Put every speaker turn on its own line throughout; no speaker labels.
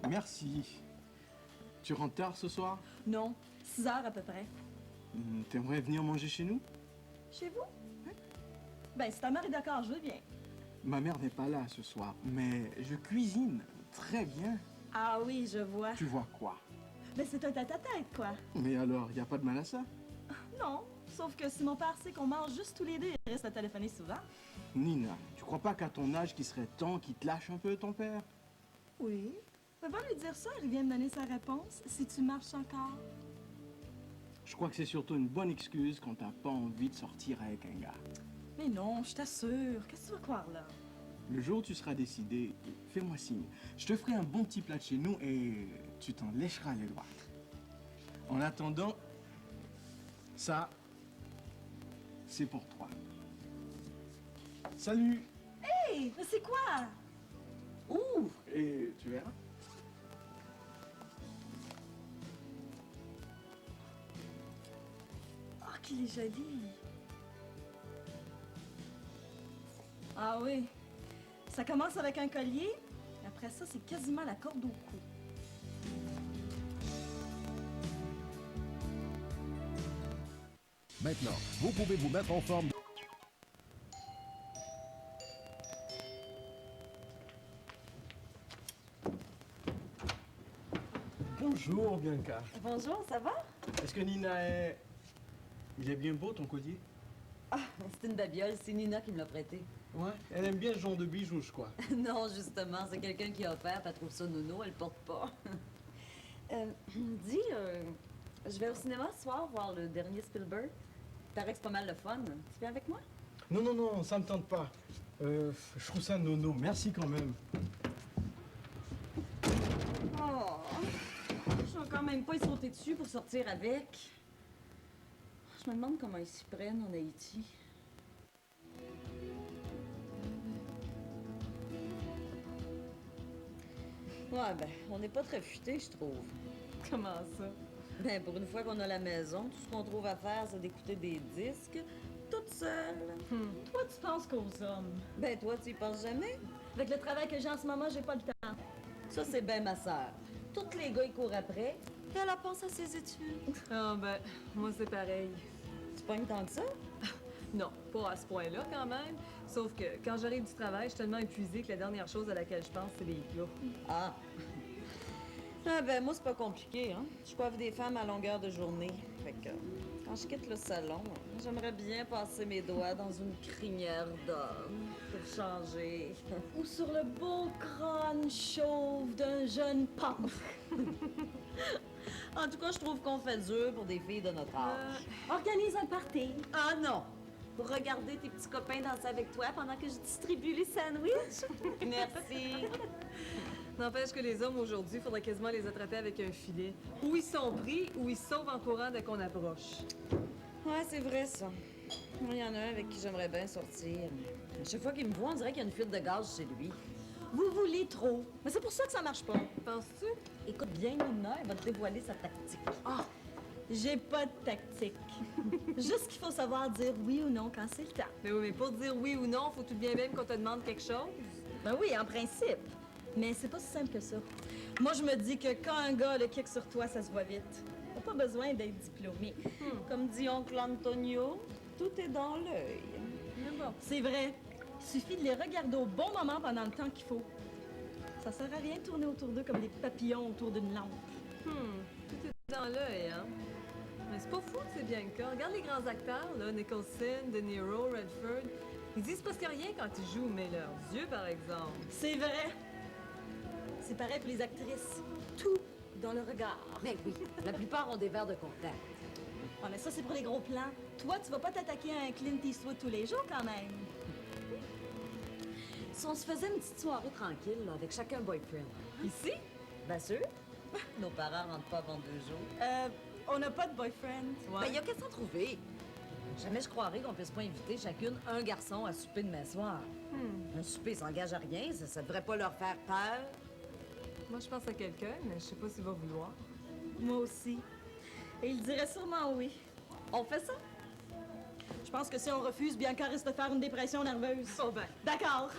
Merci. Tu rentres tard ce soir?
Non, 6 heures à peu près.
T'aimerais venir manger chez nous?
Chez vous? Ben, si ta mère est d'accord, je viens.
Ma mère n'est pas là ce soir, mais je cuisine très bien.
Ah oui, je vois.
Tu vois quoi?
Ben, c'est un tête-à-tête, quoi.
Mais alors, y a pas de mal à ça?
Non, sauf que si mon père sait qu'on mange juste tous les deux, il reste à téléphoner souvent.
Nina, tu crois pas qu'à ton âge, qu'il serait temps qu'il te lâche un peu, ton père?
Oui. Ben, va lui dire ça, il vient me donner sa réponse, si tu marches encore.
Je crois que c'est surtout une bonne excuse quand t'as pas envie de sortir avec un gars.
Mais non, je t'assure. Qu'est-ce que tu vas croire, là?
Le jour où tu seras décidé, fais-moi signe. Je te ferai un bon petit plat de chez nous et tu t'en lécheras les doigts. En attendant, ça, c'est pour toi. Salut!
Hey, mais c'est quoi?
Ouh! Et tu verras.
Oh, qu'il est joli. Ah oui. Ça commence avec un collier. Après ça, c'est quasiment la corde au cou.
Maintenant, vous pouvez vous mettre en forme.
Bonjour, Bianca.
Bonjour, ça va?
Est-ce que Nina est... Il est bien beau, ton collier?
Ah, c'est une babiole, c'est Nina qui me l'a prêté.
Ouais, elle aime bien ce genre de bijoux, je crois.
Non, justement, c'est quelqu'un qui a offert, puis elle trouve ça nono, elle le porte pas. Dis, je vais au cinéma ce soir voir le dernier Spielberg. Paraît que c'est pas mal le fun. Tu viens avec moi?
Non, non, non, ça me tente pas. Je trouve ça nono. Merci quand même.
Oh! Je vais quand même pas y sauter dessus pour sortir avec. Je me demande comment ils s'y prennent en Haïti. Ouais, ben, on n'est pas très futés, je trouve.
Comment ça?
Ben, pour une fois qu'on a la maison, tout ce qu'on trouve à faire, c'est d'écouter des disques, toute seule.
Toi, tu penses qu'aux hommes.
Ben, toi, tu y penses jamais?
Avec le travail que j'ai en ce moment, j'ai pas le temps.
Ça, c'est ben ma sœur. Tous les gars, ils courent après. Puis elle pense à ses études.
Ah ben, moi c'est pareil.
Tu pognes tant que ça?
Non, pas à ce point-là quand même. Sauf que quand j'arrive du travail, je suis tellement épuisée que la dernière chose à laquelle je pense, c'est les gars.
Ah. Ah ben, moi, c'est pas compliqué, hein. Je coiffe des femmes à longueur de journée. Fait que, quand je quitte le salon, j'aimerais bien passer mes doigts dans une crinière d'homme pour changer.
Ou sur le beau crâne chauve d'un jeune punk.
En tout cas, je trouve qu'on fait dur pour des filles de notre âge.
Organise un party.
Ah non! Pour regarder tes petits copains danser avec toi pendant que je distribue les sandwichs? Merci!
N'empêche que les hommes aujourd'hui, il faudrait quasiment les attraper avec un filet. Ou ils sont pris, ou ils sauvent en courant dès qu'on approche.
Ouais, c'est vrai, ça. Il y en a un avec qui j'aimerais bien sortir. À chaque fois qu'il me voit, on dirait qu'il y a une fuite de gaz chez lui.
Vous voulez trop. Mais c'est pour ça que ça marche pas.
Penses-tu?
Écoute bien, Nina, elle va te dévoiler sa tactique.
Ah, j'ai pas de tactique. Juste qu'il faut savoir dire oui ou non quand c'est le temps.
Mais oui, mais pour dire oui ou non, faut tout bien même qu'on te demande quelque chose.
Ben oui, en principe. Mais c'est pas si simple que ça. Moi, je me dis que quand un gars le kick sur toi, ça se voit vite. T'as pas besoin d'être diplômé.
Comme dit oncle Antonio, tout est dans l'œil.
Mais bon.
C'est vrai. Il suffit de les regarder au bon moment pendant le temps qu'il faut. Ça sert à rien de tourner autour d'eux comme des papillons autour d'une lampe.
Tout est dans l'œil, hein? Mais c'est pas fou, c'est bien le cas. Regarde les grands acteurs, là, Nicholson, De Niro, Redford. Ils disent presque rien quand ils jouent, mais leurs yeux, par exemple.
C'est vrai. C'est pareil pour les actrices. Tout dans le regard.
Mais oui, la plupart ont des verres de contact.
Ouais, mais ça, c'est pour les gros plans. Toi, tu vas pas t'attaquer à un Clint Eastwood tous les jours, quand même.
Si on se faisait une petite soirée tranquille, là, avec chacun boyfriend.
Ici?
Bien sûr. Nos parents rentrent pas avant 2 jours.
On n'a pas de boyfriend.
Ben, il y a qu'à s'en trouver. Jamais je croirais qu'on puisse pas inviter chacune un garçon à souper demain soir. Un souper s'engage à rien, ça devrait pas leur faire peur.
Moi, je pense à quelqu'un, mais je sais pas s'il va vouloir.
Moi aussi. Et il dirait sûrement oui.
On fait ça?
Je pense que si on refuse, Bianca risque de faire une dépression nerveuse.
Oh ben.
D'accord.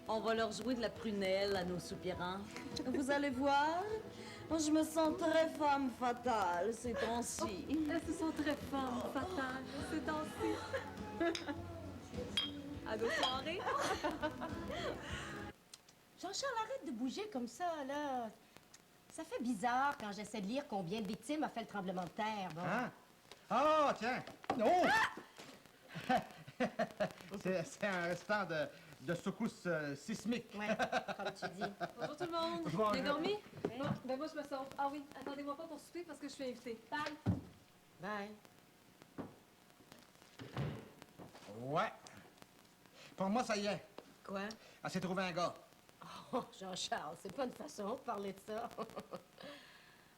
On va leur jouer de la prunelle à nos soupirants. Vous allez voir, je me sens très femme fatale ces temps-ci.
Elles se sont très femmes fatales ces temps-ci. À nos soirées.
Jean-Charles, arrête de bouger comme ça, là. Ça fait bizarre quand j'essaie de lire combien de victimes a fait le tremblement de terre. Bon.
Hein? Ah, tiens! Oh! C'est un restant de secousse sismique.
Ouais, comme tu dis.
Bonjour tout le monde.
Bonjour.
Bien dormi? Non, ben moi je me sauve. Ah oui, attendez-moi pas pour souper parce que je suis invitée. Bye.
Bye.
Ouais. Pour moi, ça y est.
Quoi?
Elle s'est trouvé un gars.
Oh, Jean-Charles, c'est pas une façon de parler de ça.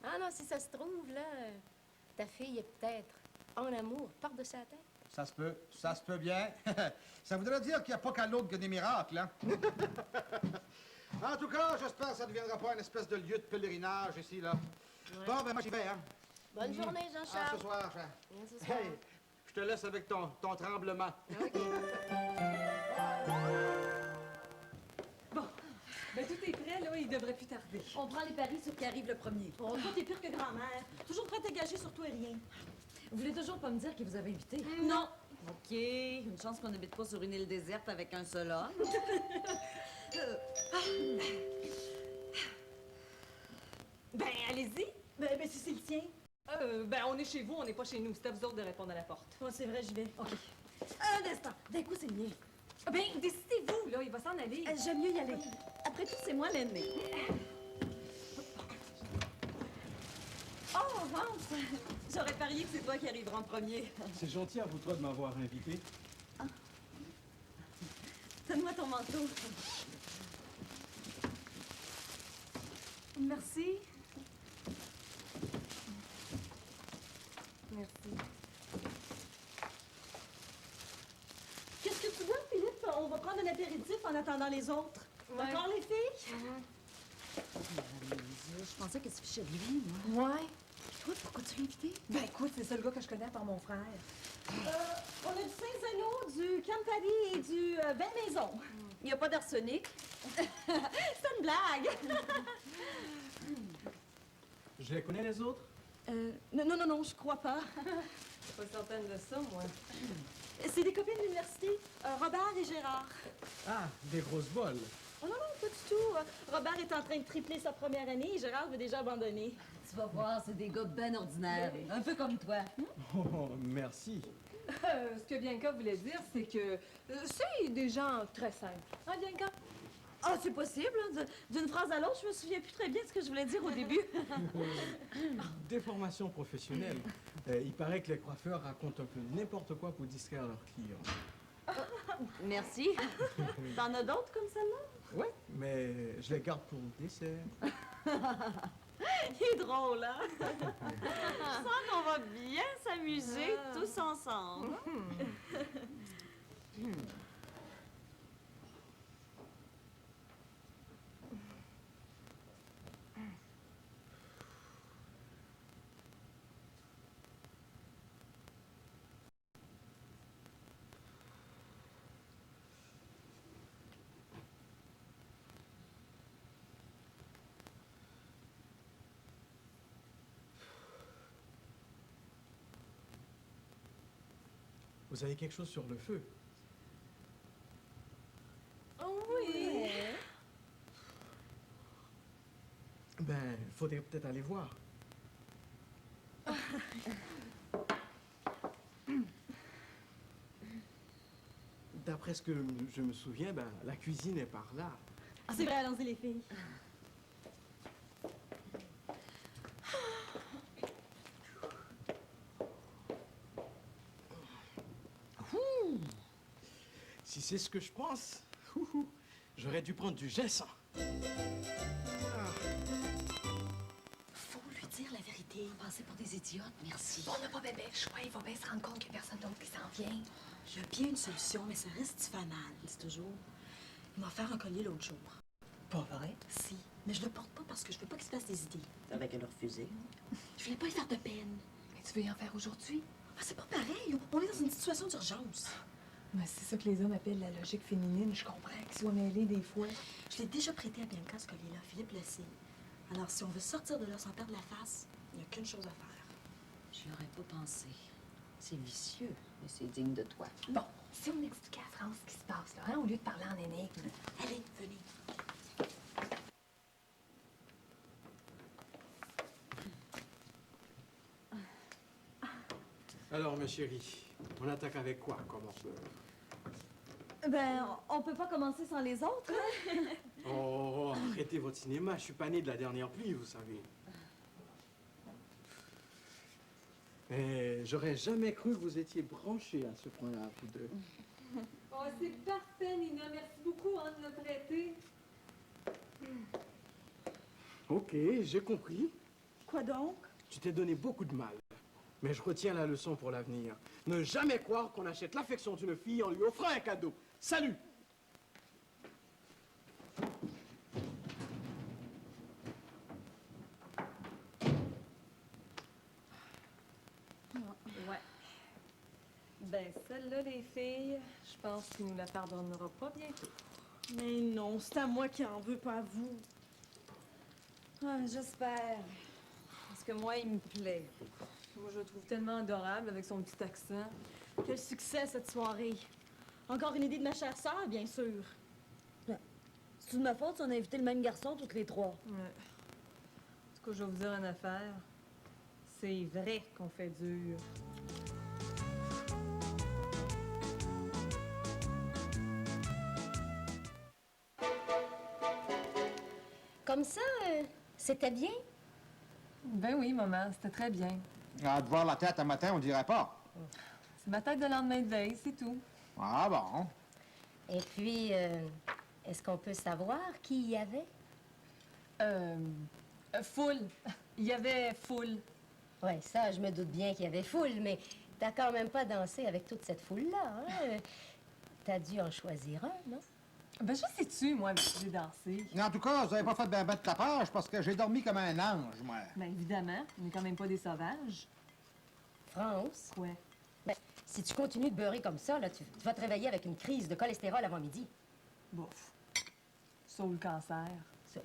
Ah non, si ça se trouve, là, ta fille est peut-être en amour par de sa tête.
Ça se peut bien. Ça voudrait dire qu'il n'y a pas qu'à l'autre que des miracles, hein? En tout cas, j'espère que ça ne deviendra pas une espèce de lieu de pèlerinage ici, là.
Ouais.
Bon, ben moi, j'y vais, hein?
Bonne journée,
À
Jean-Charles.
ce soir, Jean.
À ce soir.
Hey, je te laisse avec ton tremblement.
OK.
Ben tout est prêt, là, il devrait plus tarder.
On prend les paris sur qui arrive le premier.
Oh, toi, t'es pire que grand-mère. Toujours prête à gager sur tout et rien.
Vous voulez toujours pas me dire qui vous avez invité?
Non.
OK, une chance qu'on n'habite pas sur une île déserte avec un seul homme.
Ben, allez-y. Ben, si c'est le tien.
Ben on est chez vous, on n'est pas chez nous. C'est à vous autres de répondre à la porte.
Oh, c'est vrai, j'y vais.
OK.
Un instant. D'un coup, c'est le mien.
Ben décidez-vous, là, il va s'en aller.
J'aime mieux y aller. Après tout, c'est moi l'aîné.
Oh, Vance! J'aurais parié que c'est toi qui arriveras en premier.
C'est gentil à vous trois de m'avoir invité.
Donne-moi ton manteau.
Merci. Merci.
Qu'est-ce que tu veux, Philippe? On va prendre un apéritif en attendant les autres.
Ouais.
D'accord, les filles?
Je pensais que tu fichais de lui, moi.
Ouais.
Toi, pourquoi tu l'as invité?
Ben écoute, c'est le seul gars que je connais par mon frère.
On a du Saint-Zeno, du Campari et du Belle Maison.
Il n'y a pas d'arsenic.
C'est une blague.
Je les connais, les autres?
Non, je crois pas.
Je suis pas certaine de ça, moi.
C'est des copains de l'université, Robert et Gérard.
Ah, des grosses bols.
Oh non, pas du tout. Robert est en train de tripler sa première année et Gérard veut déjà abandonner.
Tu vas voir, c'est des gars ben ordinaires. Un peu comme toi.
Oh, merci.
Ce que Bianca voulait dire, c'est que c'est des gens très simples. Hein, Bianca?
Ah, c'est possible. Hein. D'une phrase à l'autre, je me souviens plus très bien de ce que je voulais dire au début.
Déformation professionnelle. Il paraît que les coiffeurs racontent un peu n'importe quoi pour distraire leurs clients.
Merci. T'en as d'autres comme celle-là?
Ouais, mais je les garde pour le dessert.
Il est drôle, hein? Je sens qu'on va bien s'amuser tous ensemble.
Vous avez quelque chose sur le feu?
Oui.
Ben, faudrait peut-être aller voir. D'après ce que je me souviens, ben, la cuisine est par là.
Ah, c'est vrai, allons-y, les filles.
Si c'est ce que je pense, j'aurais dû prendre du G100.
Faut lui dire la vérité.
Passez pour des idiotes, merci.
On n'a pas bébé le choix. Il va bien se rendre compte qu'il n'y a personne d'autre qui s'en vient.
J'ai bien une solution, mais ça reste du fanal, c'est toujours. Il m'a offert un collier l'autre jour.
Pas vrai?
Si, mais je le porte pas parce que je veux pas qu'il se fasse des idées.
Avec un refusé.
Je voulais pas y faire de peine.
Mais tu veux y en faire aujourd'hui?
Ah, c'est pas pareil, on est dans une situation d'urgence.
Mais c'est ça que les hommes appellent la logique féminine. Je comprends qu'ils soient mêlés des fois.
Je l'ai déjà prêté à Bianca, ce collier-là. Philippe le sait. Alors, si on veut sortir de là sans perdre la face, il n'y a qu'une chose à faire.
J'y aurais pas pensé. C'est vicieux, mais c'est digne de toi.
Bon, si on expliquait à France ce qui se passe, là, hein, au lieu de parler en énigme.
Allez, venez.
Alors, ma chérie, on attaque avec quoi comme morceau?
Ben, on peut pas commencer sans les autres, hein?
Oh, arrêtez votre cinéma, je suis pas né de la dernière pluie, vous savez. Mais j'aurais jamais cru que vous étiez branchés à ce point-là, vous deux.
Oh, c'est parfait, Nina. Merci beaucoup de le prêter.
Ok, j'ai compris.
Quoi donc?
Tu t'es donné beaucoup de mal. Mais je retiens la leçon pour l'avenir. Ne jamais croire qu'on achète l'affection d'une fille en lui offrant un cadeau. Salut!
Ouais. Ben, celle-là, les filles, je pense qu'il nous la pardonnera pas bientôt.
Mais non, c'est à moi qui en veux, pas à vous.
Ah, j'espère. Parce que moi, il me plaît.
Moi, je le trouve tellement adorable avec son petit accent.
Quel succès, cette soirée. Encore une idée de ma chère sœur, bien sûr.
C'est de ma faute si on a invité le même garçon toutes les trois.
Ouais. En tout cas, je vais vous dire une affaire. C'est vrai qu'on fait dur.
Comme ça, c'était bien?
Ben oui, maman, c'était très bien.
À te voir la tête un matin, on dirait pas.
C'est ma tête de lendemain de veille, c'est tout.
Ah bon?
Et puis, est-ce qu'on peut savoir qui y avait?
Foule. Il y avait foule.
Ouais, ça, je me doute bien qu'il y avait foule, mais t'as quand même pas dansé avec toute cette foule-là, hein? T'as dû en choisir un, non?
Ben, je sais-tu, moi, avec qui j'ai dansé.
En tout cas, vous avez pas fait ben de tapage parce que j'ai dormi comme un ange, moi.
Ben, évidemment, on n'est quand même pas des sauvages.
France?
Ouais.
Ben, si tu continues de beurrer comme ça, là, tu vas te réveiller avec une crise de cholestérol avant midi.
Bouf. Sauf le cancer.
Ça.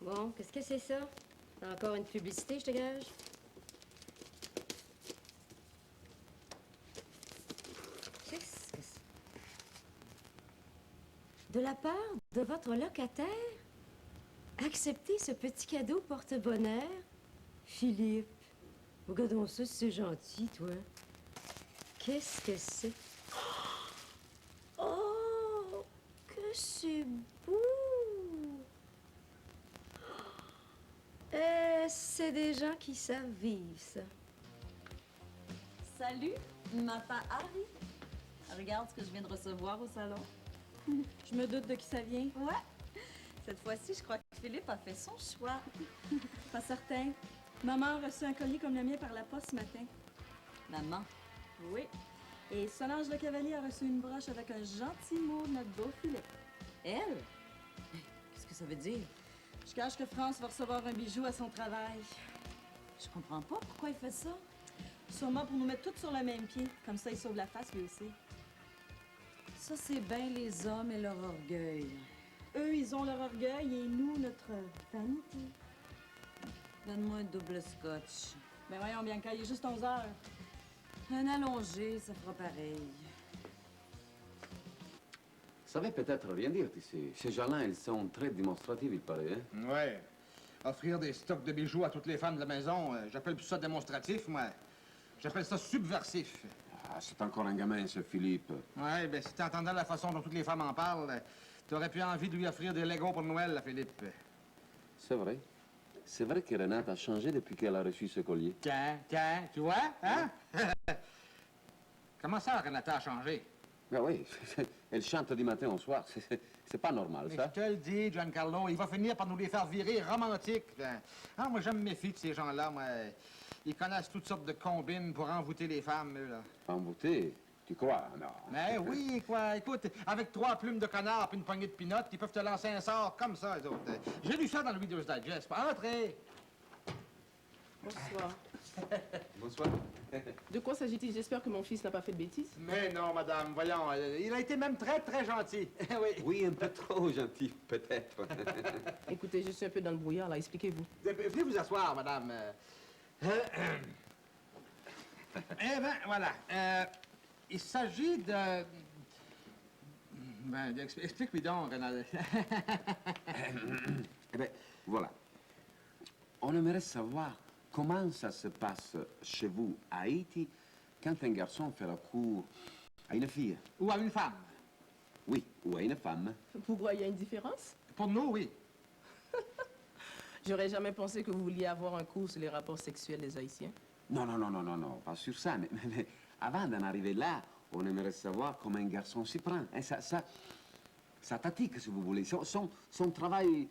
Bon, qu'est-ce que c'est ça? C'est encore une publicité, je te gage? Qu'est-ce que c'est? De la part de votre locataire? Acceptez ce petit cadeau porte-bonheur? Philippe, regardons ça, c'est gentil, toi. Qu'est-ce que c'est? Oh, que c'est beau! C'est des gens qui savent vivre, ça.
Salut, m'appelle Harry. Regarde ce que je viens de recevoir au salon.
Je me doute de qui ça vient.
Ouais. Cette fois-ci, je crois que Philippe a fait son choix.
Pas certain. Maman a reçu un collier comme le mien par la poste ce matin.
Maman.
Oui. Et Solange Le Cavalier a reçu une broche avec un gentil mot de notre beau Philippe.
Elle? Qu'est-ce que ça veut dire?
Je cache que France va recevoir un bijou à son travail.
Je comprends pas pourquoi il fait ça.
Sûrement pour nous mettre toutes sur le même pied. Comme ça, il sauve la face, lui aussi.
Ça, c'est bien les hommes et leur orgueil.
Eux, ils ont leur orgueil et nous, notre vanité.
Donne-moi un double scotch.
Ben voyons, Bianca, il est juste 11 heures.
Un allongé, ça fera pareil.
Ça veut peut-être rien dire ici. Ces gens-là, ils sont très démonstratifs, il paraît. Hein?
Ouais. Offrir des stocks de bijoux à toutes les femmes de la maison, j'appelle plus ça démonstratif, moi. J'appelle ça subversif.
Ah, c'est encore un gamin, ce Philippe.
Ouais, ben si t'entendais la façon dont toutes les femmes en parlent, t'aurais plus envie de lui offrir des Legos pour Noël, là, Philippe.
C'est vrai. C'est vrai que Renate a changé depuis qu'elle a reçu ce collier.
Tiens, tu vois, hein? Comment ça, Renata a changé?
Ah oui, elle chante du matin au soir. C'est pas normal,
Mais
ça.
je te le dis, Giancarlo, il va finir par nous les faire virer romantiques. Ah, moi, je me méfie de ces gens-là, moi. Ils connaissent toutes sortes de combines pour envoûter les femmes, eux, là.
Embouté. Tu crois? Non.
Mais oui, quoi. Écoute, avec 3 plumes de canard et une poignée de pinottes, ils peuvent te lancer un sort comme ça, les autres. J'ai lu ça dans le Reader's Digest. Entrez!
Bonsoir.
Bonsoir.
De quoi s'agit-il? J'espère que mon fils n'a pas fait de bêtises.
Mais non, madame, voyons, il a été même très, très gentil. Oui.
Oui, un peu trop gentil, peut-être.
Écoutez, je suis un peu dans le brouillard, là. Expliquez-vous.
Venez vous asseoir, madame. Eh bien, voilà. Il s'agit de... Ben, explique-lui donc, Renald.
Eh bien, voilà. On aimerait savoir comment ça se passe chez vous à Haïti quand un garçon fait la cour à une fille.
Ou à une femme.
Oui, ou à une femme.
Pourquoi il y a une différence?
Pour nous, oui.
J'aurais jamais pensé que vous vouliez avoir un cours sur les rapports sexuels des Haïtiens.
Non, non, non, non, non, non, pas sur ça, mais avant d'en arriver là, on aimerait savoir comment un garçon s'y prend. Hein, ça t'attique, si vous voulez. Son travail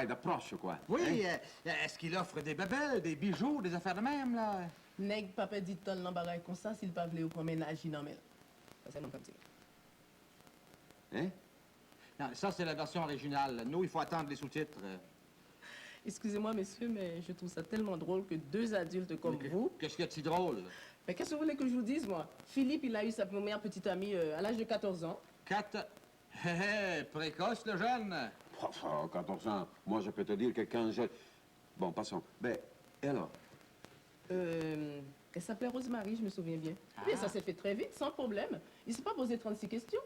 d'approche, quoi.
Oui,
Hein?
est-ce qu'il offre des bébelles, des bijoux, des affaires de même, là?
Nèg papa dit ton l'embarras comme ça s'il pas voulait ou prendre ménage dans mêle. Ça c'est non comme ça.
Hein?
Non, ça, c'est la version originale. Nous, il faut attendre les sous-titres.
Excusez-moi, messieurs, mais je trouve ça tellement drôle que 2 adultes comme vous...
Qu'est-ce qu'il y a de si drôle?
Mais qu'est-ce que vous voulez que je vous dise, moi? Philippe, il a eu sa première petite amie à l'âge de 14 ans.
4... Hé, hé, précoce, le jeune.
14 ans, moi, je peux te dire que quand je... Bon, passons. Ben, et alors?
Elle s'appelait Rosemary, je me souviens bien. Mais ça s'est fait très vite, sans problème. Il ne s'est pas posé 36 questions.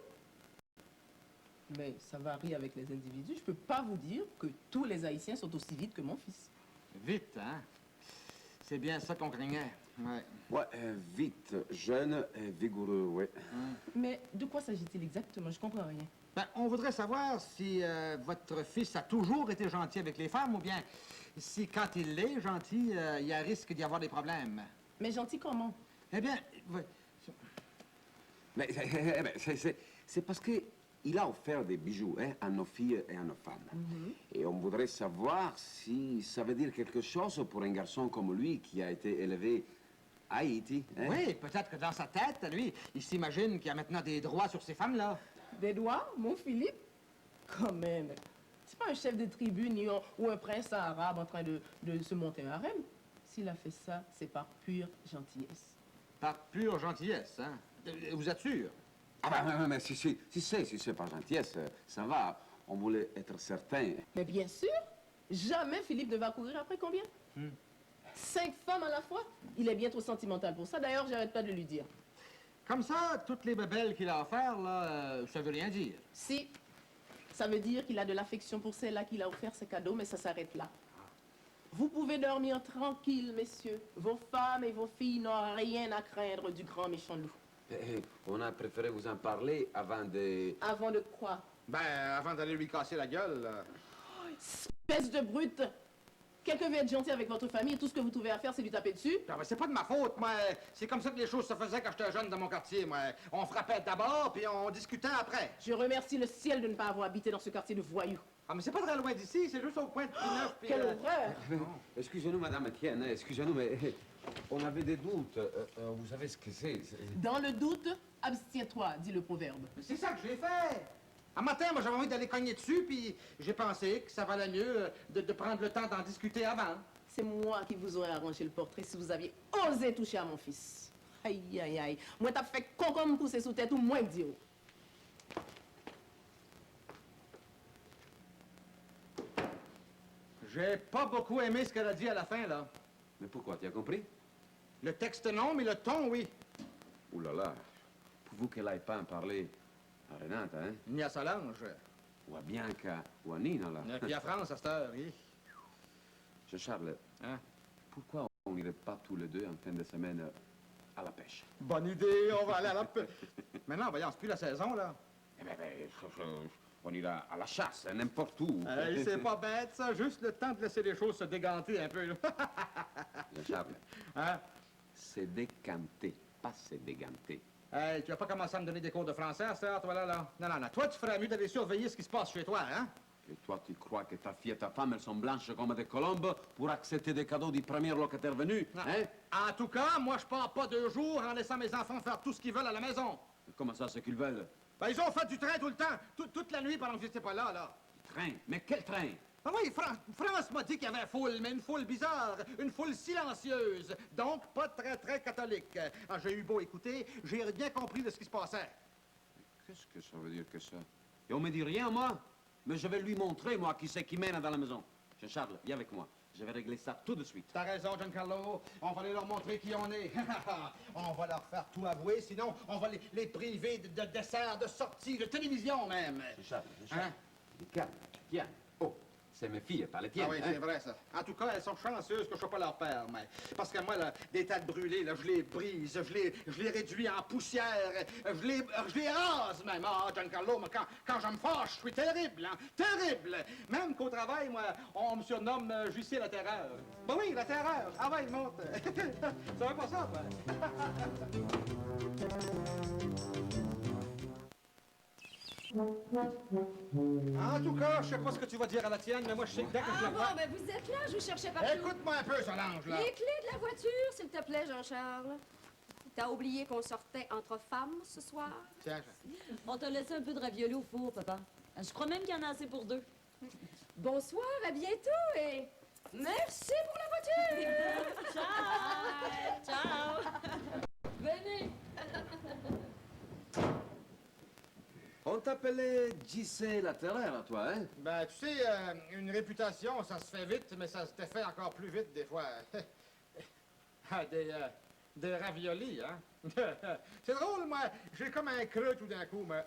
Mais ça varie avec les individus. Je ne peux pas vous dire que tous les Haïtiens sont aussi vite que mon fils.
Vite, hein? C'est bien ça qu'on craignait. Ouais.
Ouais, vite, jeune et vigoureux, oui.
Mais de quoi s'agit-il exactement? Je comprends rien.
Ben, on voudrait savoir si votre fils a toujours été gentil avec les femmes ou bien si, quand il l'est gentil, il y a risque d'y avoir des problèmes.
Mais gentil comment?
Eh bien,
Mais c'est parce que il a offert des bijoux hein, à nos filles et à nos femmes. Et on voudrait savoir si ça veut dire quelque chose pour un garçon comme lui qui a été élevé à Haïti. Hein?
oui, peut-être que dans sa tête, lui, il s'imagine qu'il a maintenant des droits sur ces femmes-là.
Des doigts, mon Philippe? Quand même. C'est pas un chef de tribu ni ou un prince arabe en train de se monter un harem. S'il a fait ça, c'est par pure gentillesse.
Par pure gentillesse, hein? Vous êtes sûr?
Ah ben, mais si c'est par gentillesse, ça va. On voulait être certain.
Mais bien sûr, jamais Philippe ne va courir après combien? 5 femmes à la fois? Il est bien trop sentimental pour ça. D'ailleurs, j'arrête pas de lui dire.
Comme ça, toutes les bébelles qu'il a offertes, là, ça veut rien dire.
Si, ça veut dire qu'il a de l'affection pour celle-là qu'il a offert ses cadeaux, mais ça s'arrête là. Vous pouvez dormir tranquille, messieurs. Vos femmes et vos filles n'ont rien à craindre du grand méchant loup.
On a préféré vous en parler avant de...
Avant de quoi?
Ben, avant d'aller lui casser la gueule, là.
Espèce de brute! Quelqu'un veut être gentil avec votre famille et tout ce que vous trouvez à faire, c'est lui taper dessus?
Non, mais c'est pas de ma faute, moi. C'est comme ça que les choses se faisaient quand j'étais jeune dans mon quartier, moi. On frappait d'abord, puis on discutait après.
Je remercie le ciel de ne pas avoir habité dans ce quartier de voyous.
Ah, mais c'est pas très loin d'ici, c'est juste au coin de Pineuf, puis...
Quelle horreur!
Excusez-nous, Madame Etienne, excusez-nous, mais on avait des doutes. Vous savez ce que c'est?
Dans le doute, abstiens-toi, dit le proverbe.
Mais c'est ça que j'ai fait! Un matin, moi, j'avais envie d'aller cogner dessus, puis j'ai pensé que ça valait mieux de prendre le temps d'en discuter avant.
C'est moi qui vous aurais arrangé le portrait si vous aviez osé toucher à mon fils. Aïe, aïe, aïe. Moi, t'as fait concombre pousser sous tête ou moins dire.
J'ai pas beaucoup aimé ce qu'elle a dit à la fin, là.
Mais pourquoi? Tu as compris?
Le texte, non, mais le ton, oui.
Ouh là là, pour vous qu'elle n'aille pas en parler à Renate, hein?
Ni à Solange.
Ou à Bianca, ou à Nina, là.
Et puis à France, à cette heure, oui.
Charles,
Hein?
pourquoi on n'irait pas tous les deux en fin de semaine à la pêche?
Bonne idée, on va aller à la pêche. Maintenant, voyons, c'est plus la saison, là.
Eh bien, on ira à la chasse, n'importe où.
Hey, c'est pas bête, ça. Juste le temps de laisser les choses se déganter un peu, là.
Charles,
Hein?
c'est décanté, pas c'est déganté.
Hey, tu vas pas commencer à me donner des cours de français à cette heure, toi, là? Non, non, non. Toi, tu ferais mieux d'aller surveiller ce qui se passe chez toi, hein?
Et toi, tu crois que ta fille et ta femme, elles sont blanches comme des colombes pour accepter des cadeaux du premier locataire venu,
Non.
hein?
En tout cas, moi, je pars pas 2 jours en laissant mes enfants faire tout ce qu'ils veulent à la maison.
Comment ça, c'est qu'ils veulent?
Ben, ils ont fait du train tout le temps, toute la nuit pendant que j'étais pas là, là.
Train? Mais quel train?
Ah oui, France m'a dit qu'il y avait foule, mais une foule bizarre, une foule silencieuse, donc pas très catholique. Ah, j'ai eu beau écouter, j'ai rien compris de ce qui se passait.
Qu'est-ce que ça veut dire que ça? Et on me dit rien, moi? Mais je vais lui montrer, moi, qui c'est qui mène dans la maison. Jean-Charles, viens avec moi. Je vais régler ça tout de suite.
T'as raison, Giancarlo. On va aller leur montrer qui on est. On va leur faire tout avouer, sinon on va les priver de dessert, de sortie, de télévision même.
Jean-Charles, Jean-Charles.
Hein?
Calme. Tiens. Oh, c'est mes filles, pas les tiennes.
Ah oui, c'est vrai, ça. En tout cas, elles sont chanceuses que je sois pas leur père, mais... Parce que moi, là, des têtes brûlées, là, je les brise, je les réduis en poussière, je les rase même. Ah, Giancarlo, moi, quand je me fâche, je suis terrible, hein, terrible. Même qu'au travail, moi, on me surnomme Jussi la terreur. Ben oui, la terreur. Ah ouais, monte. Ça va pas ça, quoi. En tout cas, je sais pas ce que tu vas dire à la tienne, mais moi, je sais que dès que je la
Ah
vois...
bon, ben vous êtes là, je vous cherchais partout.
Écoute-moi un peu, Solange, là.
Les clés de la voiture, s'il te plaît, Jean-Charles. T'as oublié qu'on sortait entre femmes ce soir?
Tiens,
On t'a laissé un peu de ravioli au four, papa. Je crois même qu'il y en a assez pour deux.
Bonsoir, à bientôt et merci pour la voiture!
Ciao! Ciao!
Venez!
On t'appelait J.C. la terreur, à toi, hein?
ben, tu sais, une réputation, ça se fait vite, mais ça se fait encore plus vite des fois. Ah, des raviolis, hein? C'est drôle, moi, j'ai comme un creux tout d'un coup, mais...